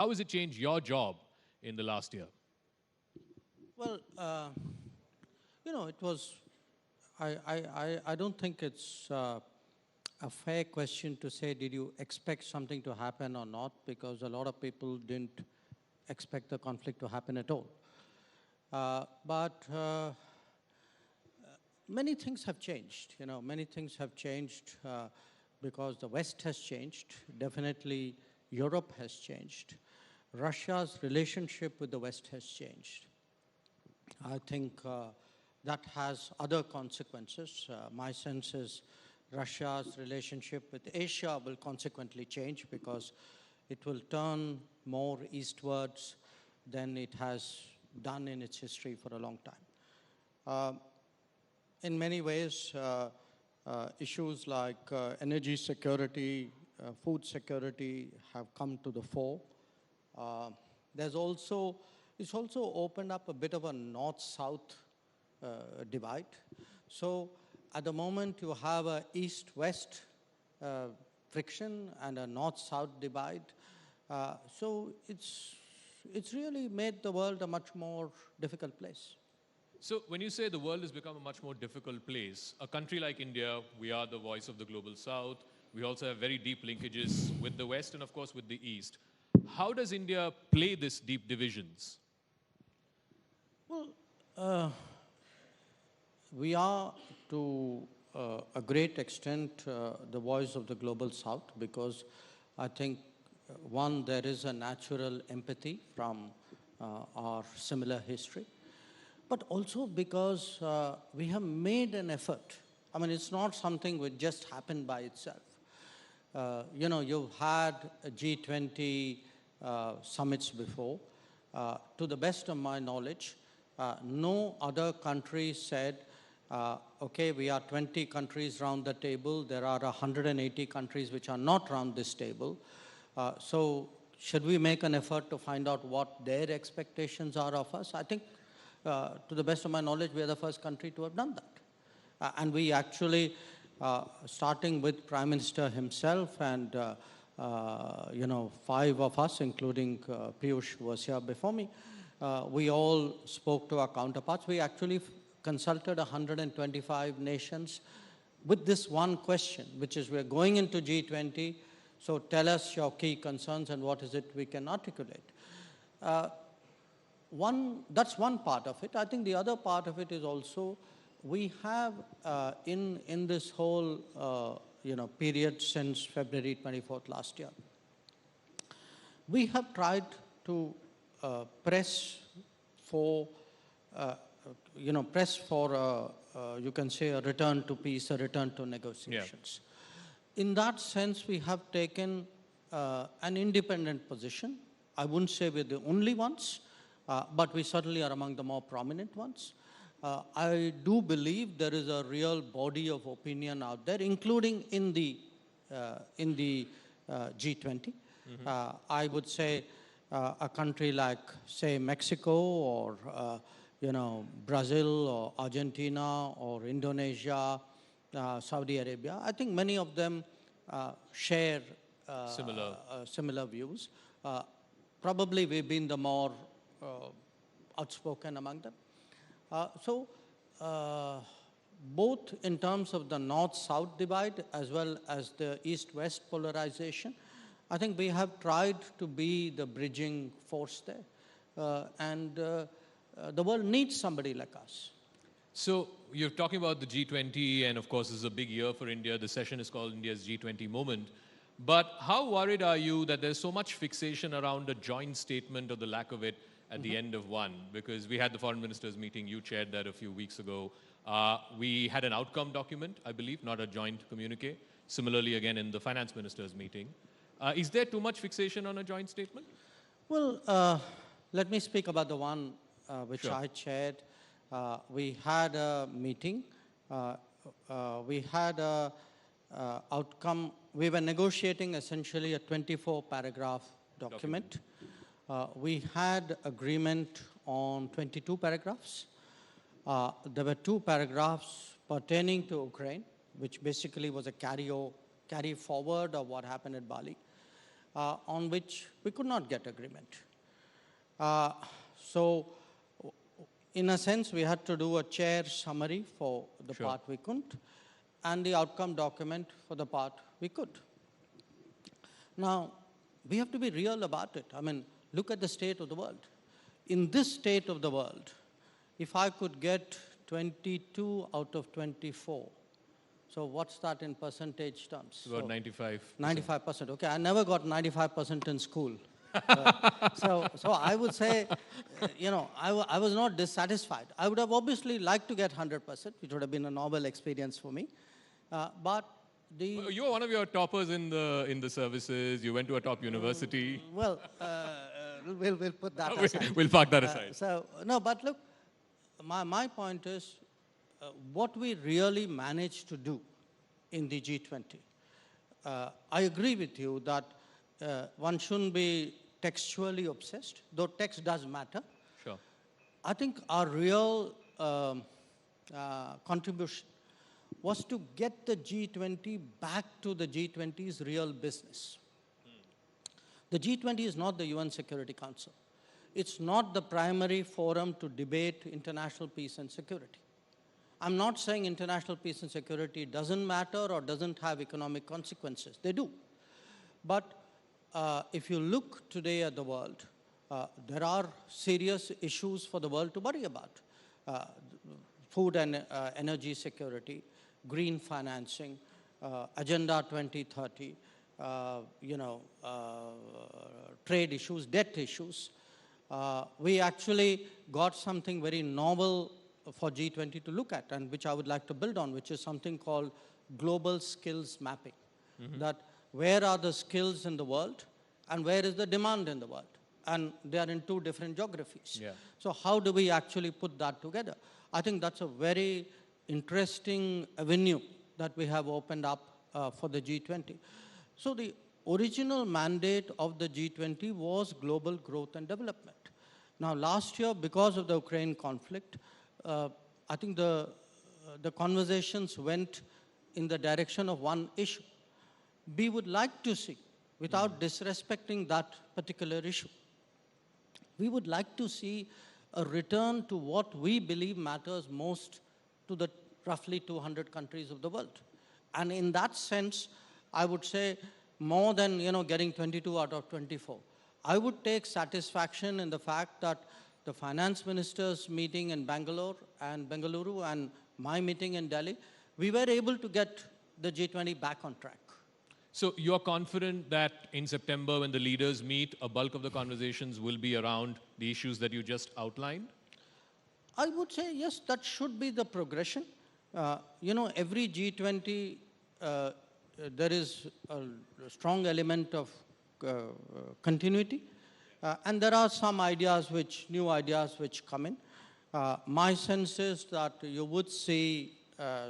How has it changed your job in the last year? Well, it was, I don't think it's a fair question to say, did you expect something to happen or not? Because a lot of people didn't expect the conflict to happen at all. But many things have changed. Many things have changed because the West has changed. Definitely, Europe has changed. Russia's relationship with the West has changed. I think that has other consequences. My sense is Russia's relationship with Asia will consequently change because it will turn more eastwards than it has done in its history for a long time. In many ways, issues like energy security, food security have come to the fore. It's also opened up a bit of a north-south divide. So at the moment you have a east-west friction and a north-south divide. So it's really made the world a much more difficult place. So when you say the world has become a much more difficult place, a country like India, we are the voice of the global south. We also have very deep linkages with the West and, of course, with the East. How does India play these deep divisions? Well, we are, to a great extent, the voice of the global south because I think, one, there is a natural empathy from our similar history, but also because we have made an effort. I mean, it's not something which just happened by itself. You've had G20 summits before. To the best of my knowledge, no other country said, okay, we are 20 countries around the table. There are 180 countries which are not around this table. So should we make an effort to find out what their expectations are of us? I think, to the best of my knowledge, we are the first country to have done that. And we actually, starting with Prime Minister himself and, 5 of us, including Piyush, who was here before me, we all spoke to our counterparts. We actually consulted 125 nations with this one question, which is, we're going into G20, so tell us your key concerns and what is it we can articulate. That's one part of it. I think the other part of it is also, we have in this whole period since February 24th last year, we have tried to press for you can say a return to peace, a return to negotiations. Yeah. In that sense, we have taken an independent position. I wouldn't say we're the only ones, but we certainly are among the more prominent ones. I do believe there is a real body of opinion out there, including in the G20. Mm-hmm. I would say a country like, say, Mexico or Brazil or Argentina or Indonesia, Saudi Arabia. I think many of them share similar views. Probably we've been the more outspoken among them. So both in terms of the north-south divide as well as the east-west polarization, I think we have tried to be the bridging force there. And the world needs somebody like us. So you're talking about the G20, and of course this is a big year for India. The session is called India's G20 moment. But how worried are you that there's so much fixation around a joint statement or the lack of it at the end of one? Because we had the foreign ministers meeting, you chaired that a few weeks ago. We had an outcome document, I believe, not a joint communique. Similarly, again, in the finance ministers meeting. Is there too much fixation on a joint statement? Well, let me speak about the one which Sure. I chaired. We had a meeting. We had a outcome. We were negotiating essentially a 24-paragraph document. We had agreement on 22 paragraphs. There were 2 paragraphs pertaining to Ukraine, which basically was a carry forward of what happened at Bali. on which we could not get agreement. So, in a sense, we had to do a chair summary for the Sure. part we couldn't, and the outcome document for the part we could. Now, we have to be real about it. I mean, look at the state of the world. In this state of the world, if I could get 22 out of 24, so what's that in percentage terms? About 95. 95%. Okay, I never got 95% in school. So I would say, I was not dissatisfied. I would have obviously liked to get 100%, which would have been a novel experience for me. But you were one of your toppers in the services. You went to a top university. Well, we'll put that aside. We'll park that aside. No, but look, my point is, what we really managed to do in the G20. I agree with you that one shouldn't be textually obsessed, though text does matter. Sure. I think our real contribution was to get the G20 back to the G20's real business. The G20 is not the UN Security Council. It's not the primary forum to debate international peace and security. I'm not saying international peace and security doesn't matter or doesn't have economic consequences. They do. But if you look today at the world, there are serious issues for the world to worry about. Food and energy security, green financing, Agenda 2030, trade issues, debt issues. We actually got something very novel for G20 to look at, and which I would like to build on, which is something called global skills mapping. That where are the skills in the world and where is the demand in the world? And they are in two different geographies. Yeah. So how do we actually put that together? I think that's a very interesting avenue that we have opened up for the G20. So the original mandate of the G20 was global growth and development. Now last year, because of the Ukraine conflict, I think the conversations went in the direction of one issue. We would like to see, without disrespecting that particular issue, we would like to see a return to what we believe matters most to the roughly 200 countries of the world. And in that sense, I would say more than getting 22 out of 24. I would take satisfaction in the fact that the finance ministers meeting in Bangalore and Bengaluru and my meeting in Delhi, we were able to get the G20 back on track. So you're confident that in September, when the leaders meet, a bulk of the conversations will be around the issues that you just outlined? I would say, yes, that should be the progression. Every G20, there is a strong element of continuity. And there are some new ideas which come in. My sense is that you would see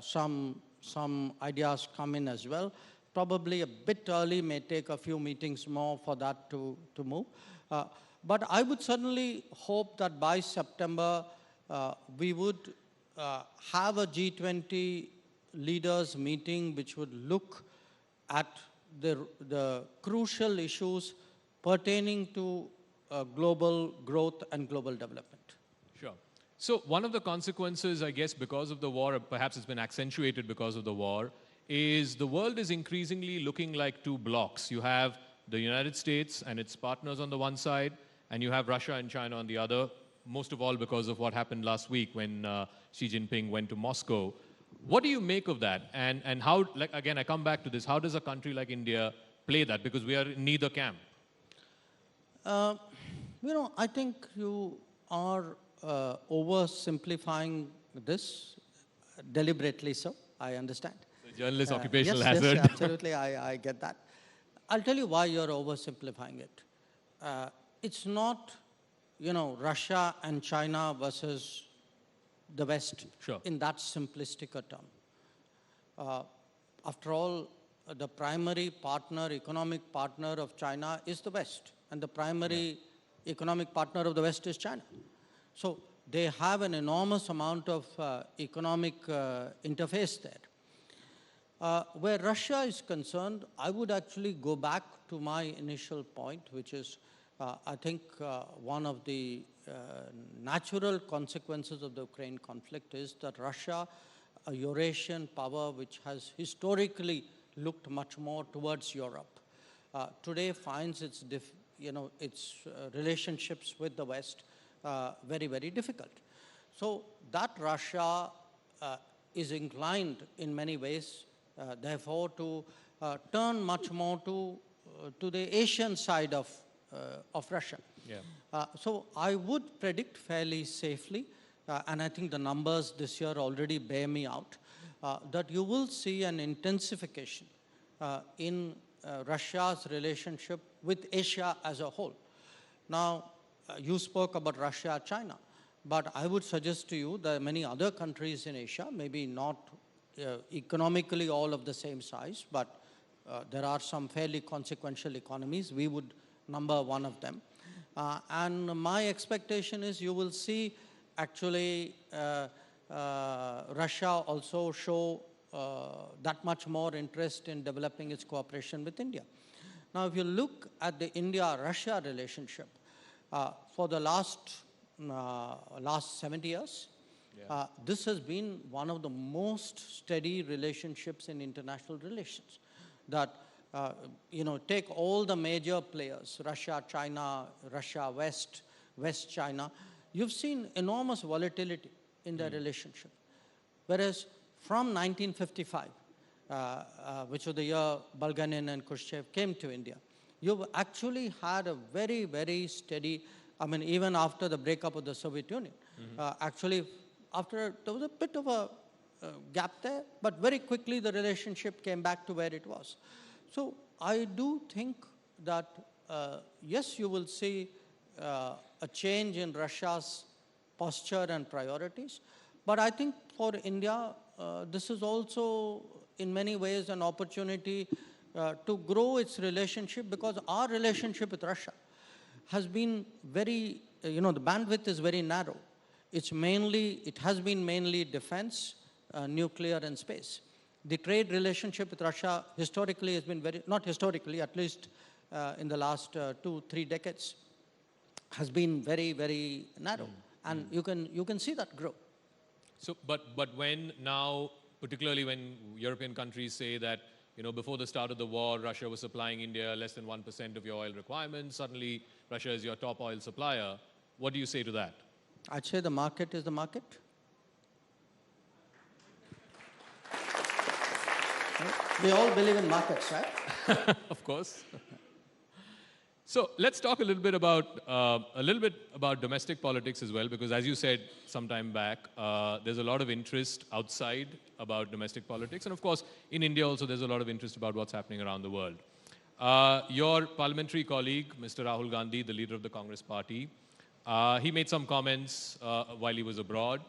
some ideas come in as well. Probably a bit early, may take a few meetings more for that to move. But I would certainly hope that by September, we would have a G20 leaders meeting which would look at the crucial issues pertaining to global growth and global development. Sure. So one of the consequences, I guess, because of the war, or perhaps it's been accentuated because of the war, is the world is increasingly looking like two blocks. You have the United States and its partners on the one side, and you have Russia and China on the other, most of all because of what happened last week when Xi Jinping went to Moscow. What do you make of that? And how, again, I come back to this, how does a country like India play that? Because we are in neither camp. I think you are oversimplifying this, deliberately so, I understand. The journalist occupational yes, hazard. Yes, absolutely, I get that. I'll tell you why you're oversimplifying it. It's not, Russia and China versus the West in that simplistic a term. After all, the primary partner, economic partner of China is the West, and the primary economic partner of the West is China. So they have an enormous amount of economic interface there. Where Russia is concerned, I would actually go back to my initial point, which is, I think one of the natural consequences of the Ukraine conflict is that Russia, a Eurasian power which has historically looked much more towards Europe, today finds its relationships with the West very, very difficult. So that Russia is inclined in many ways, therefore, to turn much more to the Asian side of Russia. Yeah. So I would predict fairly safely, and I think the numbers this year already bear me out, that you will see an intensification in Russia's relationship with Asia as a whole. Now, you spoke about Russia, China, but I would suggest to you that many other countries in Asia, maybe not economically all of the same size, but there are some fairly consequential economies. We would number one of them. And my expectation is you will see actually Russia also show that much more interest in developing its cooperation with India. Now, if you look at the India-Russia relationship, for the last 70 years, this has been one of the most steady relationships in international relations. That, take all the major players, Russia, China, Russia, West China, you've seen enormous volatility in their relationship. Whereas from 1955, which was the year Bulganin and Khrushchev came to India, you've actually had a very, very steady, even after the breakup of the Soviet Union, actually, there was a bit of a gap there, but very quickly the relationship came back to where it was. So I do think that, yes, you will see a change in Russia's posture and priorities, but I think for India, this is also in many ways an opportunity to grow its relationship, because our relationship with Russia has been very, the bandwidth is very narrow. It has been mainly defense, nuclear and space. The trade relationship with Russia historically has been not historically, at least in the last 2-3 decades, has been very, very narrow. And you can see that grow. So, but when now, particularly when European countries say that, before the start of the war, Russia was supplying India less than 1% of your oil requirements, suddenly Russia is your top oil supplier, what do you say to that? I'd say the market is the market. We all believe in markets, right? Of course. So let's talk a little bit about domestic politics as well, because as you said some time back, there's a lot of interest outside about domestic politics, and of course in India also there's a lot of interest about what's happening around the world. Your parliamentary colleague, Mr. Rahul Gandhi, the leader of the Congress party, he made some comments while he was abroad.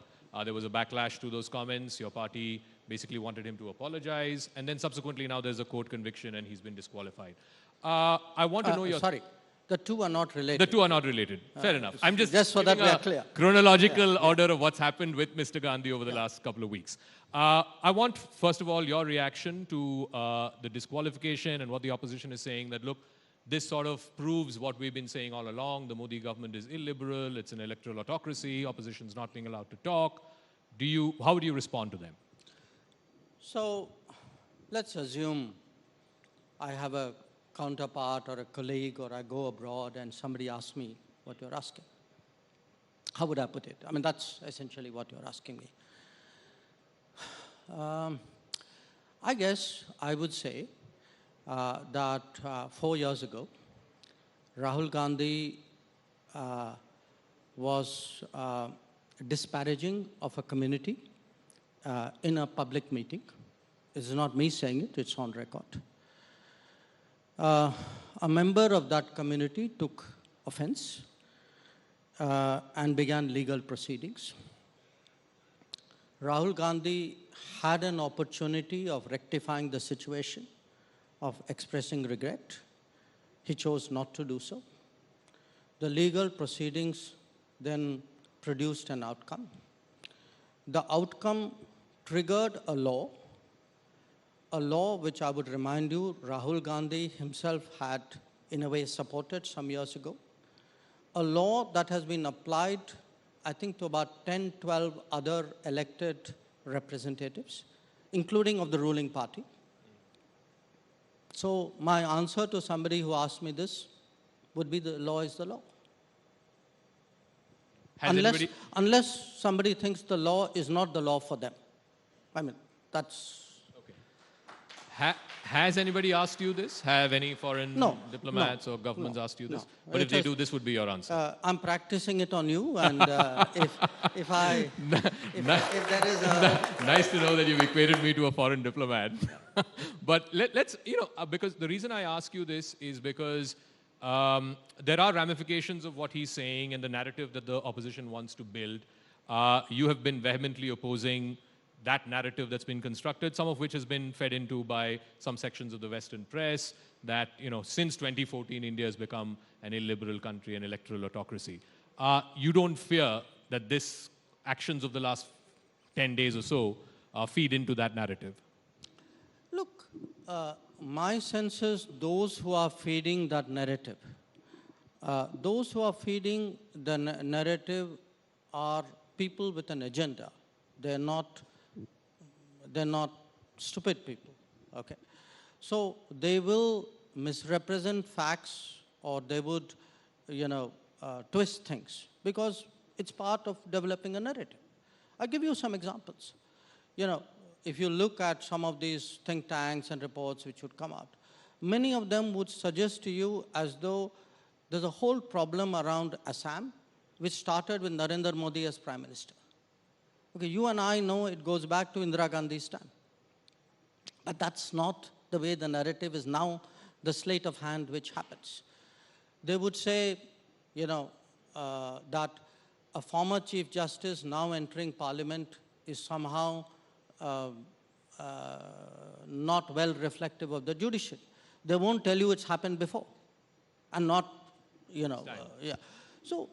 There was a backlash to those comments. Your party basically wanted him to apologize, and then subsequently now there's a court conviction and he's been disqualified. I want to know your... Sorry, the two are not related. The two are not related. Fair enough. I'm just so that we are clear. Chronological order of what's happened with Mr. Gandhi over the last couple of weeks. I want, first of all, your reaction to the disqualification and what the opposition is saying, that, look, this sort of proves what we've been saying all along. The Modi government is illiberal. It's an electoral autocracy. Opposition's not being allowed to talk. How would you respond to them? So let's assume I have a counterpart or a colleague, or I go abroad and somebody asks me what you're asking. How would I put it? That's essentially what you're asking me. I guess I would say that 4 years ago, Rahul Gandhi was disparaging of a community in a public meeting. This is not me saying it, it's on record. A member of that community took offense and began legal proceedings. Rahul Gandhi had an opportunity of rectifying the situation, of expressing regret. He chose not to do so. The legal proceedings then produced an outcome. The outcome triggered a law a law which I would remind you, Rahul Gandhi himself had, in a way, supported some years ago. A law that has been applied, I think, to about 10, 12 other elected representatives, including of the ruling party. So my answer to somebody who asked me this would be the law is the law. Unless somebody thinks the law is not the law for them. I mean, that's... Okay. Has anybody asked you this? Have any foreign diplomats or governments asked you this? But if they do, this would be your answer. I'm practicing it on you, and if there is a... Nice to know that you've equated me to a foreign diplomat. But let's, because the reason I ask you this is because there are ramifications of what he's saying and the narrative that the opposition wants to build. You have been vehemently opposing that narrative that's been constructed, some of which has been fed into by some sections of the Western press, that, since 2014, India has become an illiberal country, an electoral autocracy. You don't fear that this actions of the last 10 days or so feed into that narrative? Look, my sense is those who are feeding that narrative, narrative are people with an agenda. They're not stupid people, okay? So they will misrepresent facts, or they would, twist things, because it's part of developing a narrative. I'll give you some examples. If you look at some of these think tanks and reports which would come out, many of them would suggest to you as though there's a whole problem around Assam, which started with Narendra Modi as Prime Minister. Okay, you and I know it goes back to Indira Gandhi's time. But that's not the way the narrative is now, the sleight of hand which happens. They would say, that a former Chief Justice now entering Parliament is somehow not well reflective of the judiciary. They won't tell you it's happened before, and not, yeah. So,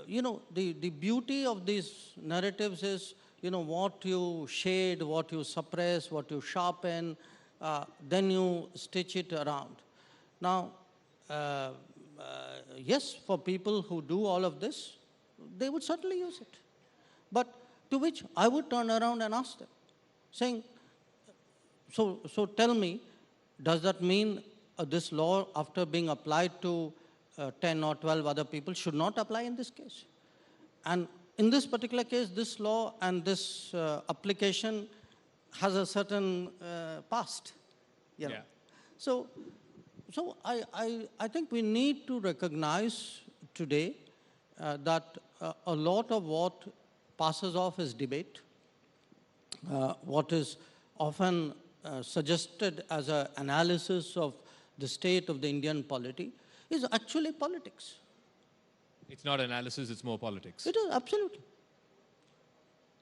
the beauty of these narratives is, what you shade, what you suppress, what you sharpen, then you stitch it around. Now, yes, for people who do all of this, they would certainly use it. But to which I would turn around and ask them, saying, so tell me, does that mean this law, after being applied to 10 or 12 other people, should not apply in this case? And in this particular case, this law and this application has a certain past. Yeah. So I think we need to recognize today that a lot of what passes off as debate, what is often suggested as an analysis of the state of the Indian polity, is actually politics. It's not analysis, it's more politics. It is, absolutely.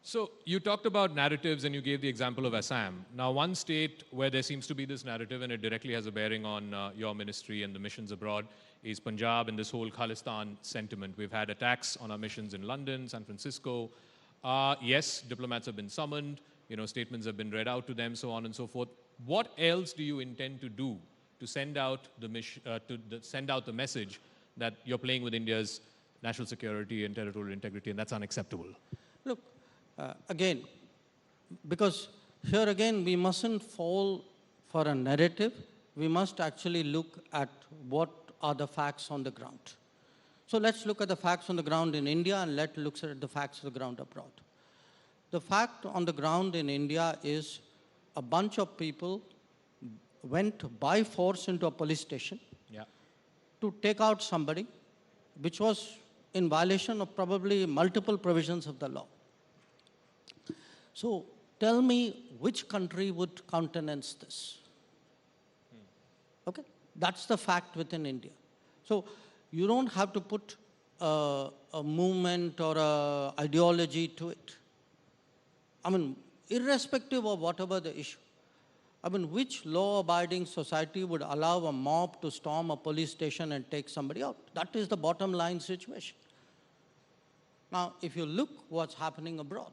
So you talked about narratives and you gave the example of Assam. Now, one state where there seems to be this narrative, and it directly has a bearing on your ministry and the missions abroad, is Punjab and this whole Khalistan sentiment. We've had attacks on our missions in London, San Francisco. Yes, diplomats have been summoned, statements have been read out to them, so on and so forth. What else do you intend to do to send out the message that you're playing with India's national security and territorial integrity, and that's unacceptable? Look, again, because here again, we mustn't fall for a narrative. We must actually look at what are the facts on the ground. So let's look at the facts on the ground in India, and let's look at the facts on the ground abroad. The fact on the ground in India is a bunch of people went by force into a police station to take out somebody, which was in violation of probably multiple provisions of the law. So tell me which country would countenance this? Okay, that's the fact within India. So you don't have to put a movement or an ideology to it. I mean, irrespective of whatever the issue. I mean, which law-abiding society would allow a mob to storm a police station and take somebody out? That is the bottom line situation. Now, if you look what's happening abroad,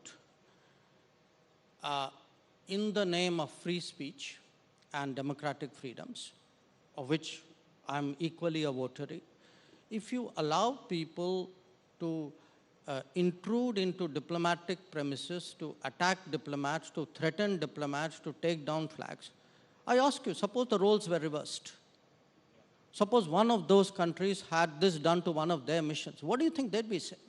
in the name of free speech, and democratic freedoms, of which I'm equally a votary, if you allow people to intrude into diplomatic premises, to attack diplomats, to threaten diplomats, to take down flags, I ask you, suppose the roles were reversed. Suppose one of those countries had this done to one of their missions. What do you think they'd be saying?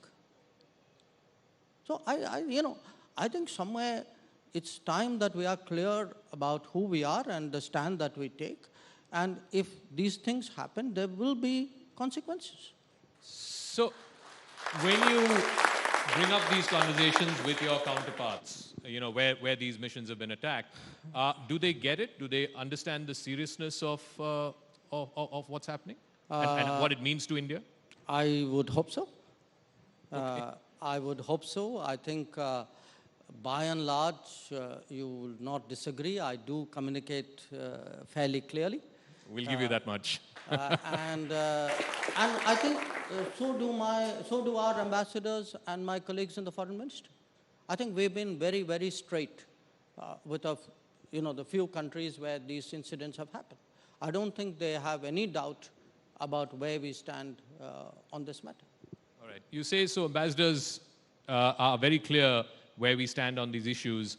So I think somewhere it's time that we are clear about who we are and the stand that we take. And if these things happen, there will be consequences. So, when you bring up these conversations with your counterparts, where these missions have been attacked, do they get it? Do they understand the seriousness of what's happening and what it means to India? I would hope so. Okay. I would hope so. I think by and large, you will not disagree. I do communicate fairly clearly. We'll give you that much. And I think so do our ambassadors and my colleagues in the foreign ministry. I think we've been very, very straight with the few countries where these incidents have happened. I don't think they have any doubt about where we stand on this matter. All right. You say so. Ambassadors are very clear where we stand on these issues.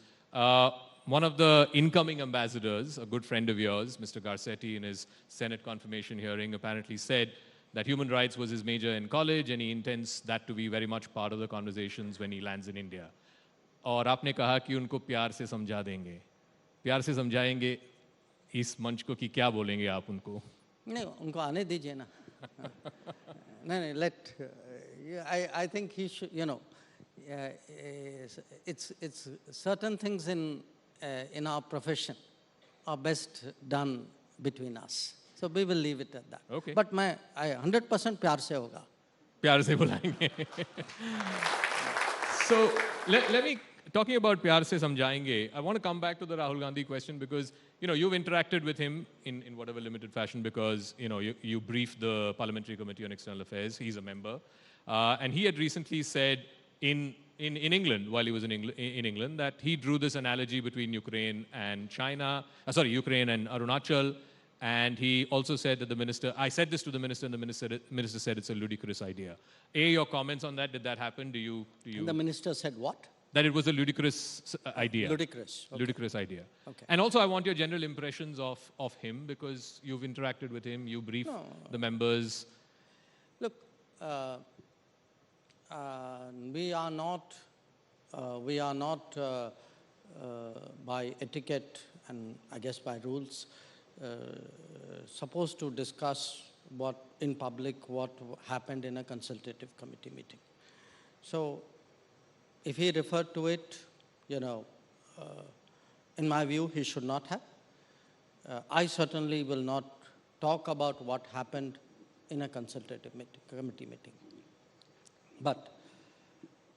One of the incoming ambassadors, a good friend of yours, Mr. Garcetti, in his Senate confirmation hearing, apparently said that human rights was his major in college and he intends that to be very much part of the conversations when he lands in India. और आपने कहा कि उनको प्यार से समझा देंगे. प्यार से समझाएंगे इस मंच को कि क्या बोलेंगे आप उनको? नहीं, उनको आने दीजिए ना. नहीं, I think he should, it's certain things in our profession are best done between us. So we will leave it at that. Okay. But I 100% प्यार से होगा. प्यार से बुलाएंगे. So let me, talking about प्यार से समझाएंगे, I want to come back to the Rahul Gandhi question because, you've interacted with him in whatever limited fashion because, you briefed the Parliamentary Committee on External Affairs. He's a member. And he had recently said in England, while he was in England, that he drew this analogy between Ukraine and Ukraine and Arunachal. And he also said that I said this to the minister, and the minister said it's a ludicrous idea. Your comments on that, did that happen? Do you? And the minister said what? That it was a ludicrous idea. Ludicrous. Okay. Ludicrous idea. Okay. And also I want your general impressions of him because you've interacted with him, you briefed the members. Look, we are not by etiquette and I guess by rules supposed to discuss in public what happened in a consultative committee meeting. So if he referred to it, in my view, he should not have. I certainly will not talk about what happened in a consultative committee meeting. But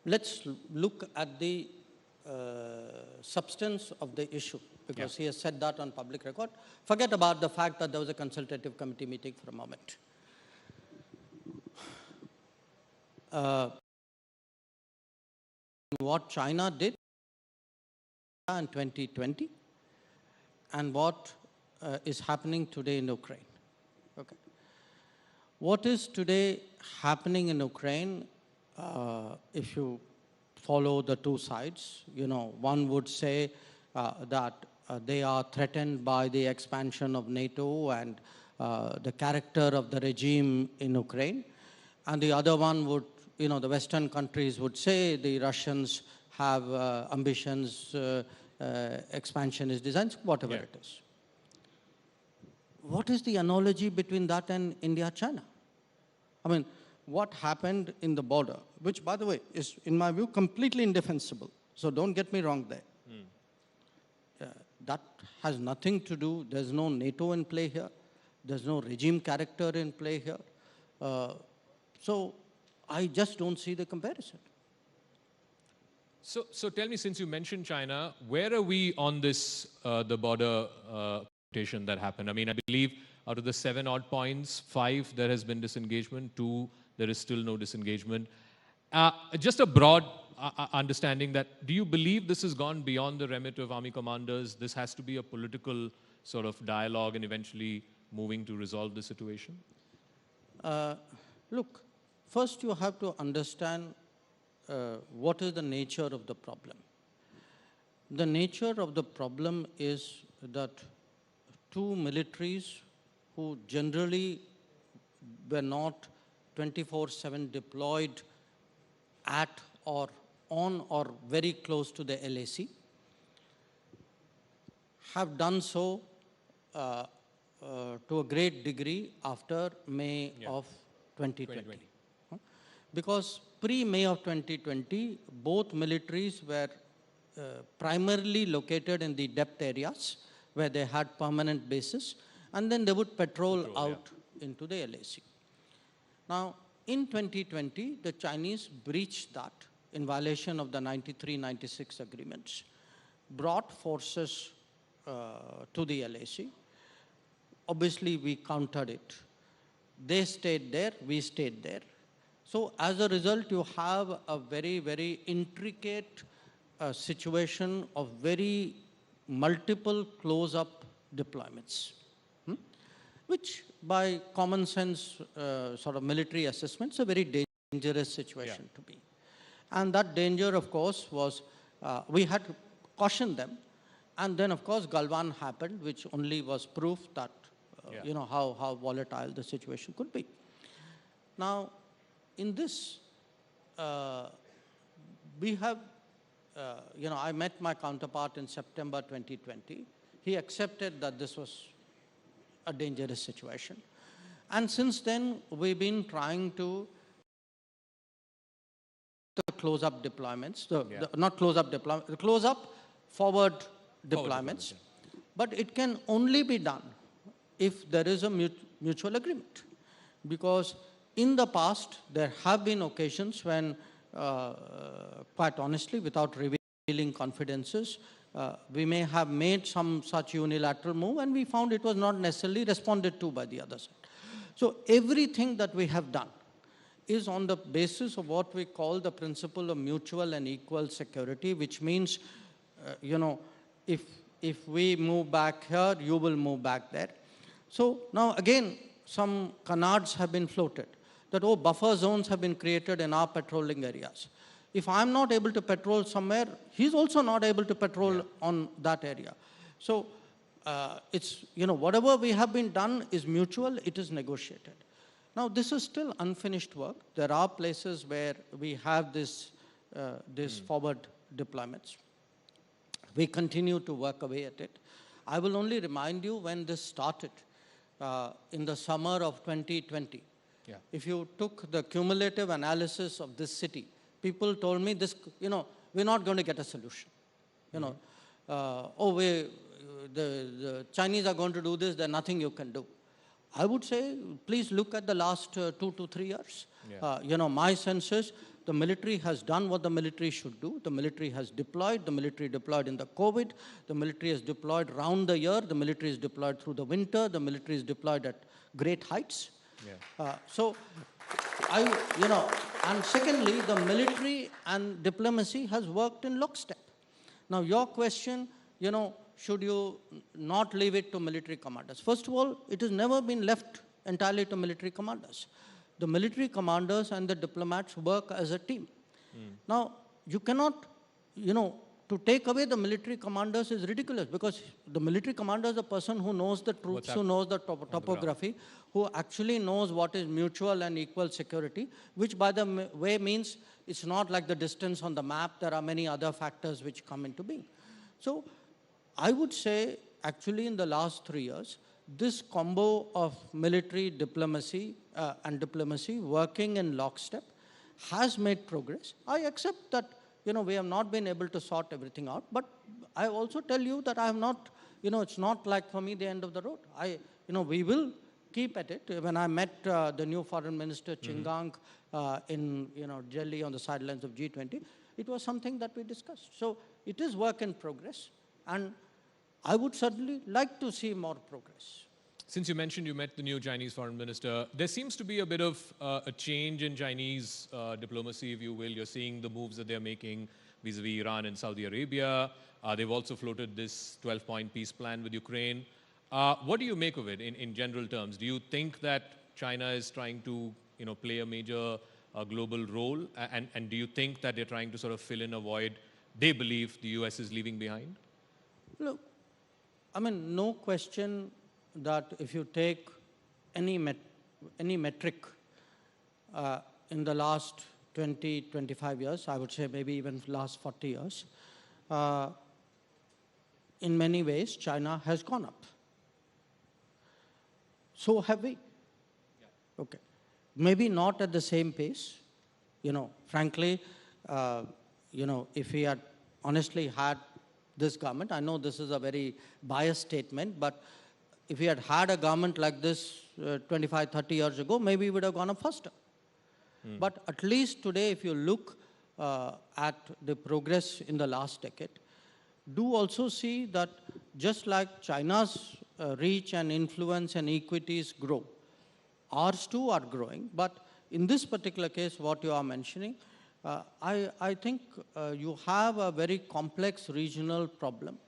let's look at the substance of the issue, because he has said that on public record. Forget about the fact that there was a consultative committee meeting for a moment. What China did in 2020 and what is happening today in Ukraine. Okay. What is today happening in Ukraine, if you follow the two sides, one would say that they are threatened by the expansion of NATO and the character of the regime in Ukraine. And the other one would, the Western countries would say the Russians have ambitions, expansionist designs, whatever it is. What is the analogy between that and India-China? I mean, what happened in the border, which, by the way, is, in my view, completely indefensible. So don't get me wrong there. That has nothing to do, there's no NATO in play here. There's no regime character in play here. So I just don't see the comparison. So tell me, since you mentioned China, where are we on this, the border confrontation that happened? I mean, I believe out of the 7 odd points, 5 there has been disengagement, 2 there is still no disengagement. Just a broad understanding that, do you believe this has gone beyond the remit of army commanders? This has to be a political sort of dialogue and eventually moving to resolve the situation? Look, first you have to understand what is the nature of the problem. The nature of the problem is that two militaries who generally were not 24/7 deployed at or on or very close to the LAC have done so to a great degree after May of 2020. Because pre-May of 2020, both militaries were primarily located in the depth areas where they had permanent bases, and then they would patrol out into the LAC. Now, in 2020, the Chinese breached that in violation of the 93-96 agreements, brought forces to the LAC. Obviously, we countered it. They stayed there, we stayed there. So as a result, you have a very, very intricate situation of very multiple close-up deployments, which by common sense sort of military assessment is a very dangerous situation to be. And that danger, of course, was, we had to caution them. And then, of course, Galwan happened, which only was proof that, you know, how volatile the situation could be. Now, in this, we have, you know, I met my counterpart in September 2020. He accepted that this was a dangerous situation. And since then, we've been trying to the close-up deployments, not close-up deployments, the close-up forward deployments. But it can only be done if there is a mutual agreement. Because in the past, there have been occasions when, quite honestly, without revealing confidences, we may have made some such unilateral move and we found it was not necessarily responded to by the other side. So everything that we have done is on the basis of what we call the principle of mutual and equal security, which means, you know, if we move back here, you will move back there. So now again, some canards have been floated that, oh, buffer zones have been created in our patrolling areas. If I'm not able to patrol somewhere, he's also not able to patrol on that area. So it's, you know, whatever we have been done is mutual, it is negotiated. Now, this is still unfinished work. There are places where we have this forward deployments. We continue to work away at it. I will only remind you when this started in the summer of 2020. If you took the cumulative analysis of this city, people told me this, you know, we're not going to get a solution. You know, oh, the Chinese are going to do this, there's nothing you can do. I would say, please look at the last 2 to 3 years. You know, my sense is the military has done what the military should do. The military has deployed. The military deployed in the COVID. The military has deployed round the year. The military is deployed through the winter. The military is deployed at great heights. So, you know, and secondly, the military and diplomacy has worked in lockstep. Now, your question, you know, should you not leave it to military commanders? First of all, it has never been left entirely to military commanders. The military commanders and the diplomats work as a team. Now, you cannot, you know, to take away the military commanders is ridiculous because the military commander is a person who knows the troops, who knows the topography, who actually knows what is mutual and equal security, which by the way means it's not like the distance on the map. There are many other factors which come into being. So I would say actually in the last 3 years, this combo of military diplomacy and diplomacy working in lockstep has made progress. I accept that, you know, we have not been able to sort everything out, but I also tell you that I have not, you know, it's not like for me the end of the road. You know, we will keep at it. When I met the new foreign minister, Chingang, in, you know, Delhi on the sidelines of G20, it was something that we discussed. So it is work in progress, and I would certainly like to see more progress. Since you mentioned you met the new Chinese foreign minister, there seems to be a bit of a change in Chinese diplomacy, if you will. You're seeing the moves that they're making vis-a-vis Iran and Saudi Arabia. They've also floated this 12-point peace plan with Ukraine. What do you make of it in general terms? Do you think that China is trying to, play a major global role? And do you think that they're trying to sort of fill in a void they believe the US is leaving behind? Look, I mean, no question that if you take any metric in the last 20, 25 years, I would say maybe even last 40 years, in many ways, China has gone up. So have we. Yeah. Okay. Maybe not at the same pace. Frankly, if we had honestly had this government, I know this is a very biased statement, but if we had had a government like this 25, 30 years ago, maybe we would have gone up faster. But at least today, if you look at the progress in the last decade, do also see that just like China's reach and influence and equities grow, ours too are growing. But in this particular case, what you are mentioning, I think you have a very complex regional problem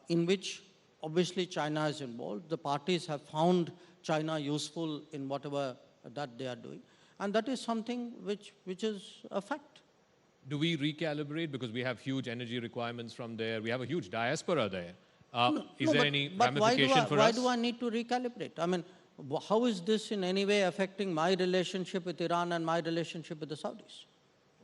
in which obviously China is involved. The parties have found China useful in whatever that they are doing. And that is something which is a fact. Do we recalibrate because we have huge energy requirements from there? We have a huge diaspora there. Is there any ramification for us? Why do I need to recalibrate? I mean, how is this in any way affecting my relationship with Iran and my relationship with the Saudis?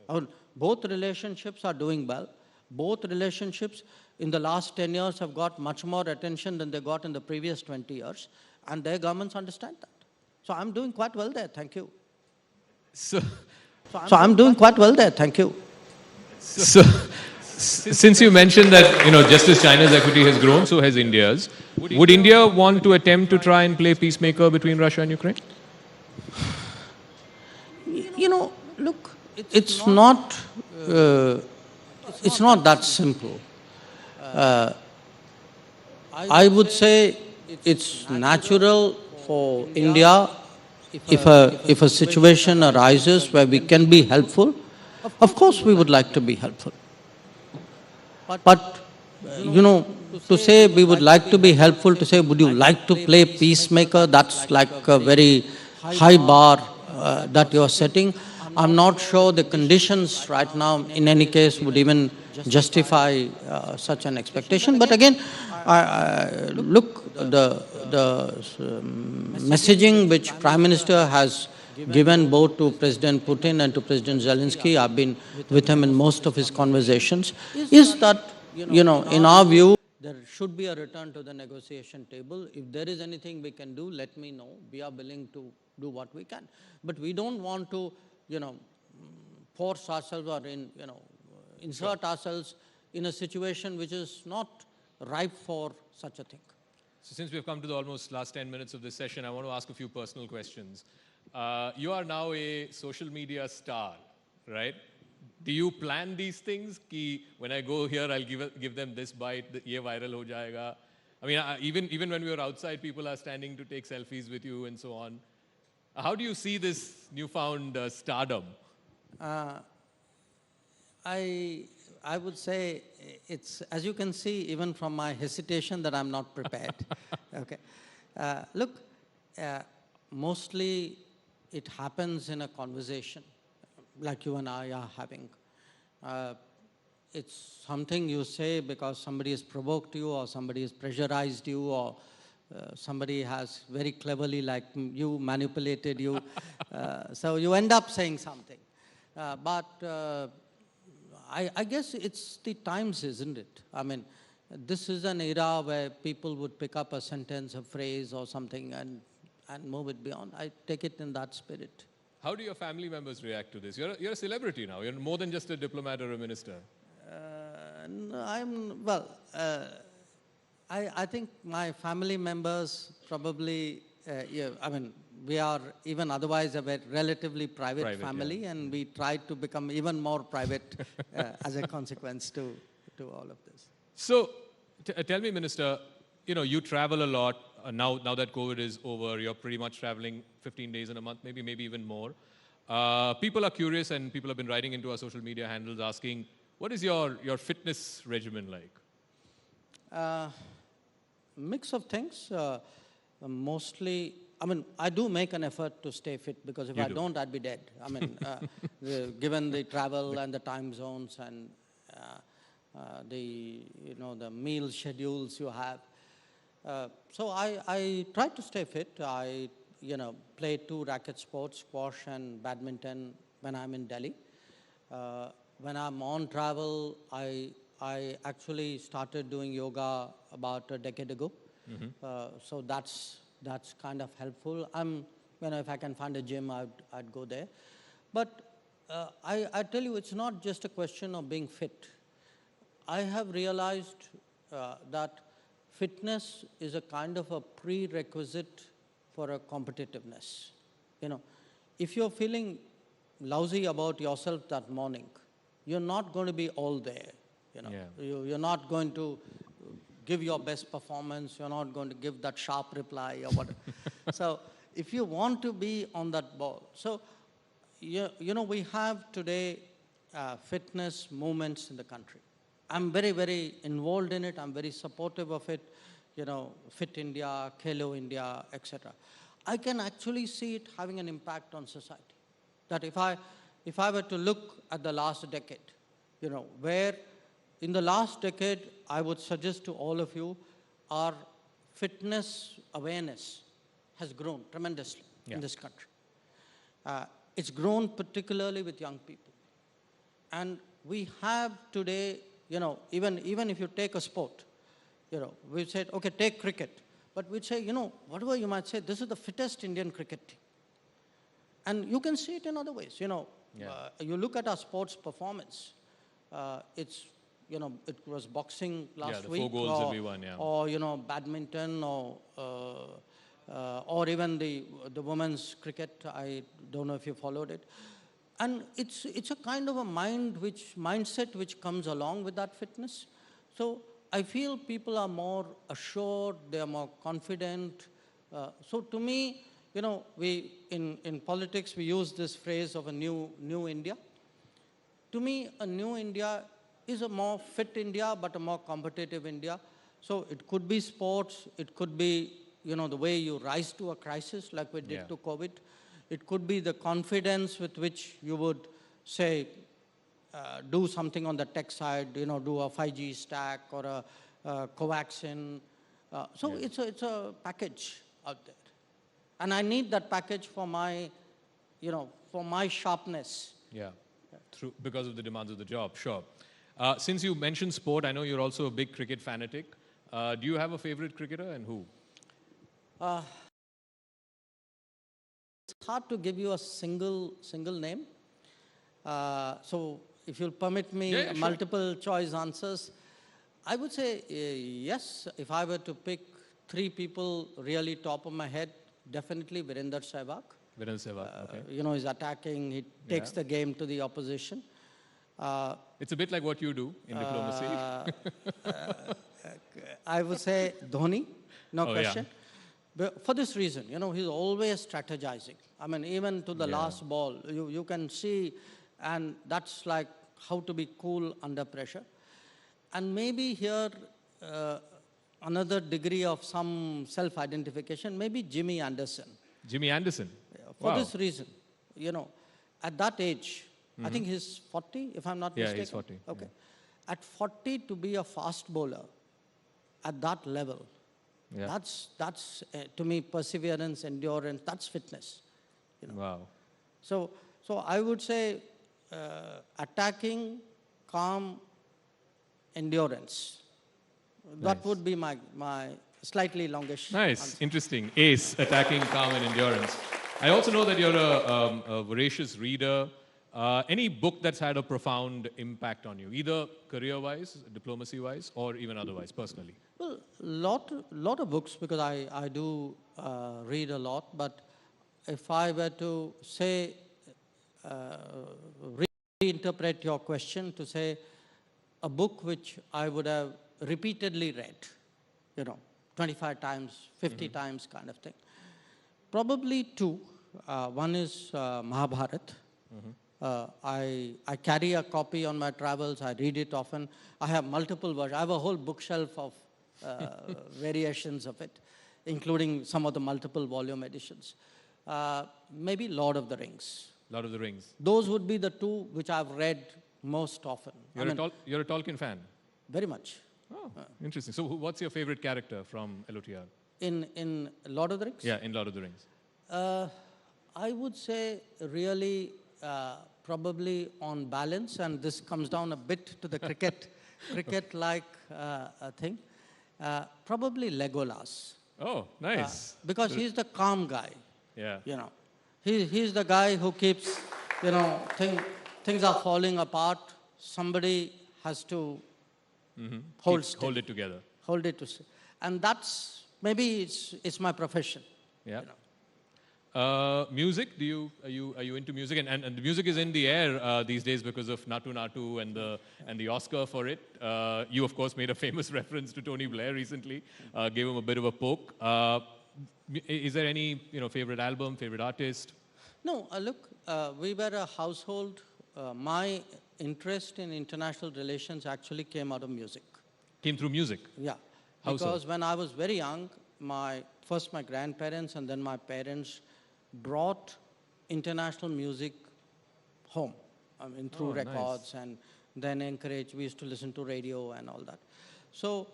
I mean, both relationships are doing well. Both relationships in the last 10 years have got much more attention than they got in the previous 20 years. And their governments understand that. So I'm doing quite well there. Thank you. So I'm doing quite well there. Thank you. So, since you mentioned that, just as China's equity has grown, so has India's, would India want to attempt to try and play peacemaker between Russia and Ukraine? Look, it's not that simple. I would say it's natural for India, if a situation arises where we can be helpful, of course we would like to be helpful. But, to say we would like to be helpful, to say would you like to play peacemaker, that's like a very high bar that you're setting. I'm not sure the conditions right now, in any case, would even justify such an expectation. But again, look, the messaging which Prime Minister has given both to President Putin and to President Zelensky, I've been with him in most of his conversations, is that, in our view, there should be a return to the negotiation table. If there is anything we can do, let me know. We are willing to do what we can. But we don't want to, force ourselves or insert ourselves in a situation which is not ripe for such a thing. So since we've come to the almost last 10 minutes of this session, I want to ask a few personal questions. You are now a social media star, right? Do you plan these things? Ki when I go here, I'll give them this bite, ye viral ho jayega. I mean, even when we were outside, people are standing to take selfies with you and so on. How do you see this newfound stardom? I would say it's, as you can see, even from my hesitation, that I'm not prepared. Okay. Look, mostly it happens in a conversation like you and I are having. It's something you say because somebody has provoked you or somebody has pressurized you or somebody has very cleverly, like you, manipulated you. So you end up saying something. But I guess it's the times, isn't it? I mean, this is an era where people would pick up a sentence, a phrase or something and move it beyond. I take it in that spirit. How do your family members react to this? You're a celebrity now. You're more than just a diplomat or a minister. I think my family members probably, we are even otherwise a relatively private family, yeah. And we try to become even more private as a consequence to all of this. So, tell me, Minister, you travel a lot. Now that COVID is over, you're pretty much traveling 15 days in a month, maybe even more. People are curious and people have been writing into our social media handles asking, what is your fitness regimen like? mix of things. Mostly, I mean, I do make an effort to stay fit because if I don't, I'd be dead. I mean, given the travel and the time zones and the meal schedules you have. So I try to stay fit. I play 2 racket sports, squash and badminton when I'm in Delhi. When I'm on travel, I actually started doing yoga about a decade ago. So that's kind of helpful. If I can find a gym, I'd go there. But I tell you, it's not just a question of being fit. I have realized that fitness is a kind of a prerequisite for a competitiveness. If you're feeling lousy about yourself that morning, you're not going to be all there. You're not going to give your best performance. You're not going to give that sharp reply or whatever. So if you want to be on that ball, so we have today fitness movements in the country. I'm very, very involved in it. I'm very supportive of it. Fit India, Khelo India, etc. I can actually see it having an impact on society. That if I were to look at the last decade, where in the last decade, I would suggest to all of you, our fitness awareness has grown tremendously in this country. It's grown particularly with young people. And we have today, even if you take a sport, we said, okay, take cricket. But we'd say, whatever you might say, this is the fittest Indian cricket team. And you can see it in other ways. You look at our sports performance. It was boxing last week, 4 goals every one, or badminton, or even the women's cricket. I don't know if you followed it. And it's a kind of a mindset which comes along with that fitness. So I feel people are more assured, they are more confident. So to me, we in politics we use this phrase of a new India. To me, a new India is a more fit India, but a more competitive India. So it could be sports, it could be the way you rise to a crisis like we did to COVID. It could be the confidence with which you would say, do something on the tech side, do a 5G stack or a covaxin. It's a package out there. And I need that package for my, for my sharpness. Because of the demands of the job, sure. Since you mentioned sport, I know you're also a big cricket fanatic. Do you have a favorite cricketer and who? It's hard to give you a single name. So if you'll permit me multiple choice answers, I would say yes. If I were to pick 3 people really top of my head, definitely Virender Sehwag. Virender Sehwag, okay. He's attacking, he takes the game to the opposition. It's a bit like what you do in diplomacy. I would say Dhoni, no question. But for this reason, he's always strategizing. I mean, even to the last ball, you can see, and that's like how to be cool under pressure. And maybe here, another degree of some self-identification, maybe Jimmy Anderson. Jimmy Anderson? For this reason, at that age, I think he's 40, if I'm not mistaken. Yeah, he's 40. Okay. At 40, to be a fast bowler at that level, that's to me, perseverance, endurance, that's fitness. Wow. So I would say attacking, calm, endurance. That would be my slightly longish answer. Interesting. ACE, attacking, calm, and endurance. I also know that you're a voracious reader. Any book that's had a profound impact on you, either career-wise, diplomacy-wise, or even otherwise, personally? Well, lot of books, because I do read a lot, but if I were to say, reinterpret your question to say a book which I would have repeatedly read, 25 times, 50 times kind of thing. Probably 2. One is Mahabharata. I carry a copy on my travels. I read it often. I have multiple versions. I have a whole bookshelf of variations of it, including some of the multiple volume editions. Maybe Lord of the Rings. Lord of the Rings. Those would be the two which I've read most often. You're a Tolkien fan? Very much. Oh, interesting. So what's your favorite character from LOTR? In Lord of the Rings? Yeah, in Lord of the Rings. I would say really probably on balance, and this comes down a bit to the cricket-like thing, probably Legolas. Oh, nice. Because he's the calm guy. Yeah. You know, he's the guy who keeps, you know, things are falling apart. Somebody has to hold it together. Hold it to, and that's maybe it's my profession. Yeah. You know. Music? Are you into music? And the music is in the air these days because of Natu Natu and the Oscar for it. You of course made a famous reference to Tony Blair recently. Gave him a bit of a poke. Is there any favorite album, favorite artist? No. Look, we were a household. My interest in international relations actually came out of music. Came through music? Yeah. How because so? When I was very young, first my grandparents and then my parents brought international music home. I mean, through records, nice. And then encouraged, we used to listen to radio and all that. So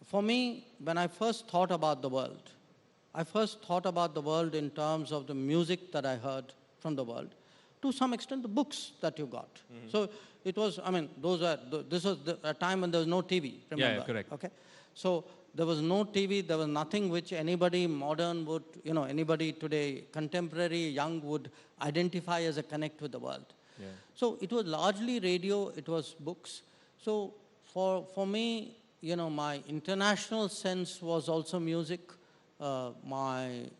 for me, when I first thought about the world, I first thought about the world in terms of the music that I heard from the world, to some extent the books that you got. So it was, I mean, this was a time when there was no TV, remember? Yeah, correct. Okay. So there was no TV, there was nothing which anybody modern would, anybody today, contemporary, young would identify as a connect with the world. Yeah. So it was largely radio, it was books. So for me, my international sense was also music, and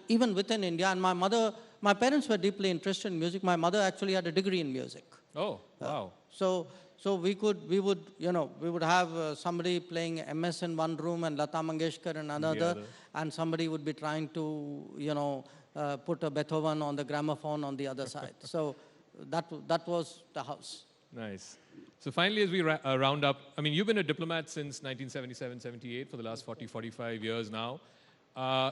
even within India. And my parents were deeply interested in music. My mother actually had a degree in music. Oh, wow. So we would have somebody playing MS in one room and Lata Mangeshkar in another, and somebody would be trying to, put a Beethoven on the gramophone on the other side. So that was the house. Nice. So finally, as we round up, I mean, you've been a diplomat since 1977-78 for the last 45 years now.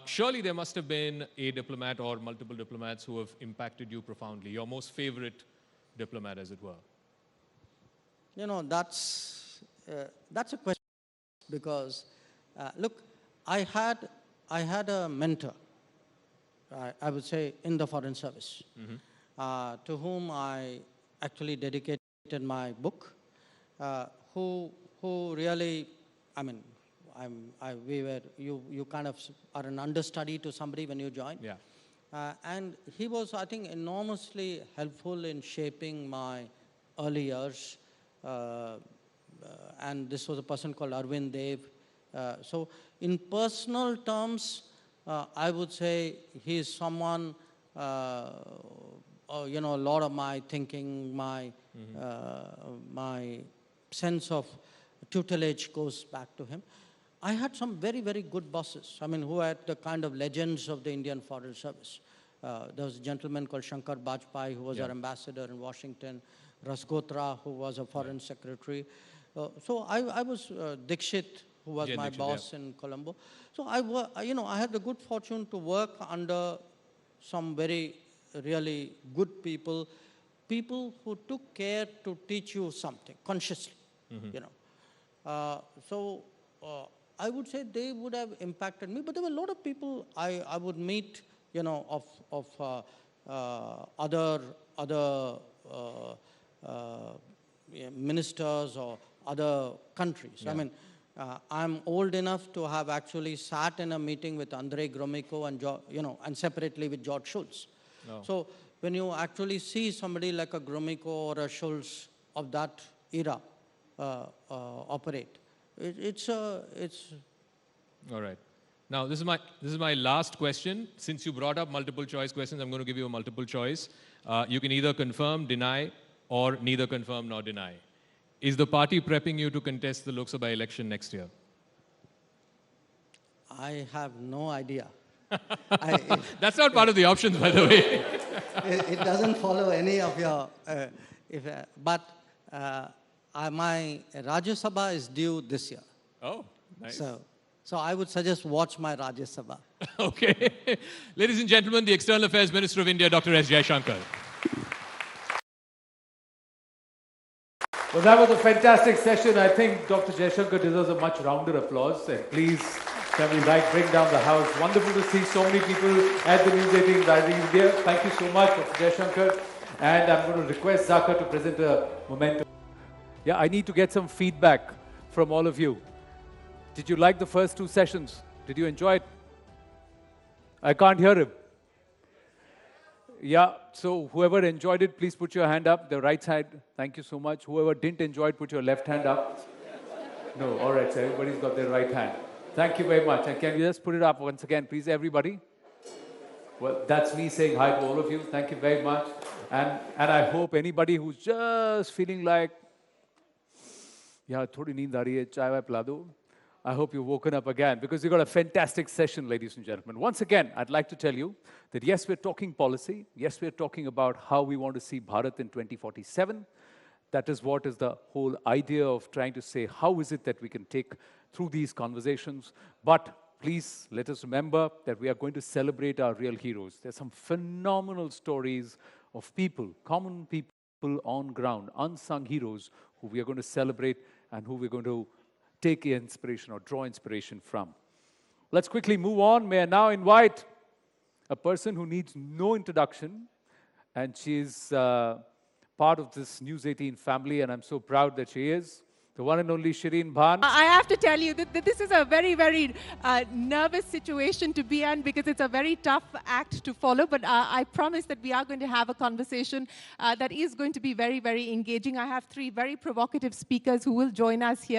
Surely there must have been a diplomat or multiple diplomats who have impacted you profoundly. Your most favorite diplomat, as it were. That's a question, because look, I had a mentor, I would say, in the Foreign Service, to whom I actually dedicated my book, who really, I mean, you kind of are an understudy to somebody when you join. Yeah. And he was, I think, enormously helpful in shaping my early years. And this was a person called Arvind Dev. So in personal terms, I would say he is someone, a lot of my thinking, my sense of tutelage goes back to him. I had some very, very good bosses, I mean, who are the kind of legends of the Indian Foreign Service. There was a gentleman called Shankar Bajpai, who was our ambassador in Washington, Rasgotra, who was a foreign secretary. So I was Dikshit, who was my boss in Colombo. So I had the good fortune to work under some very, really good people who took care to teach you something consciously, So I would say they would have impacted me, but there were a lot of people I would meet, of other ministers or other countries. Yeah. I mean, I'm old enough to have actually sat in a meeting with Andrei Gromyko and and separately with George Shultz. Oh. So when you actually see somebody like a Gromyko or a Shultz of that era operate, it's all right. Now this is my last question. Since you brought up multiple choice questions, I'm going to give you a multiple choice. You can either confirm, deny, or neither confirm nor deny. Is the party prepping you to contest the Lok Sabha election next year? I have no idea. That's not part of the options, by the way. It doesn't follow any of your... but My Rajya Sabha is due this year. Oh, nice. So I would suggest watch my Rajya Sabha. Okay. Ladies and gentlemen, the External Affairs Minister of India, Dr. S. Jaishankar. Well, that was a fantastic session. I think Dr. Jaishankar deserves a much rounder applause. And please, can we bring down the house? Wonderful to see so many people at the News18 Rising India. Thank you so much, Dr. Jaishankar. And I'm going to request Zaka to present a momentum. Yeah, I need to get some feedback from all of you. Did you like the first two sessions? Did you enjoy it? I can't hear him. Yeah, so whoever enjoyed it, please put your hand up, the right side. Thank you so much. Whoever didn't enjoy it, put your left hand up. No, all right, so everybody's got their right hand. Thank you very much. And can you just put it up once again, please, everybody? Well, that's me saying hi to all of you. Thank you very much. And I hope anybody who's just feeling like, yeah, thodi neend aa rahi hai, chai vai pila do. I hope you've woken up again, because we've got a fantastic session, ladies and gentlemen. Once again, I'd like to tell you that yes, we're talking policy. Yes, we're talking about how we want to see Bharat in 2047. That is what is the whole idea of trying to say, how is it that we can take through these conversations? But please let us remember that we are going to celebrate our real heroes. There's some phenomenal stories of people, common people on ground, unsung heroes, who we are going to celebrate and who we're going to take inspiration or draw inspiration from. Let's quickly move on. May I now invite a person who needs no introduction, and she's part of this News18 family, and I'm so proud that she is. The one and only Shireen Bhan. I have to tell you that this is a very, very nervous situation to be in, because it's a very tough act to follow. But I promise that we are going to have a conversation that is going to be very, very engaging. I have three very provocative speakers who will join us here.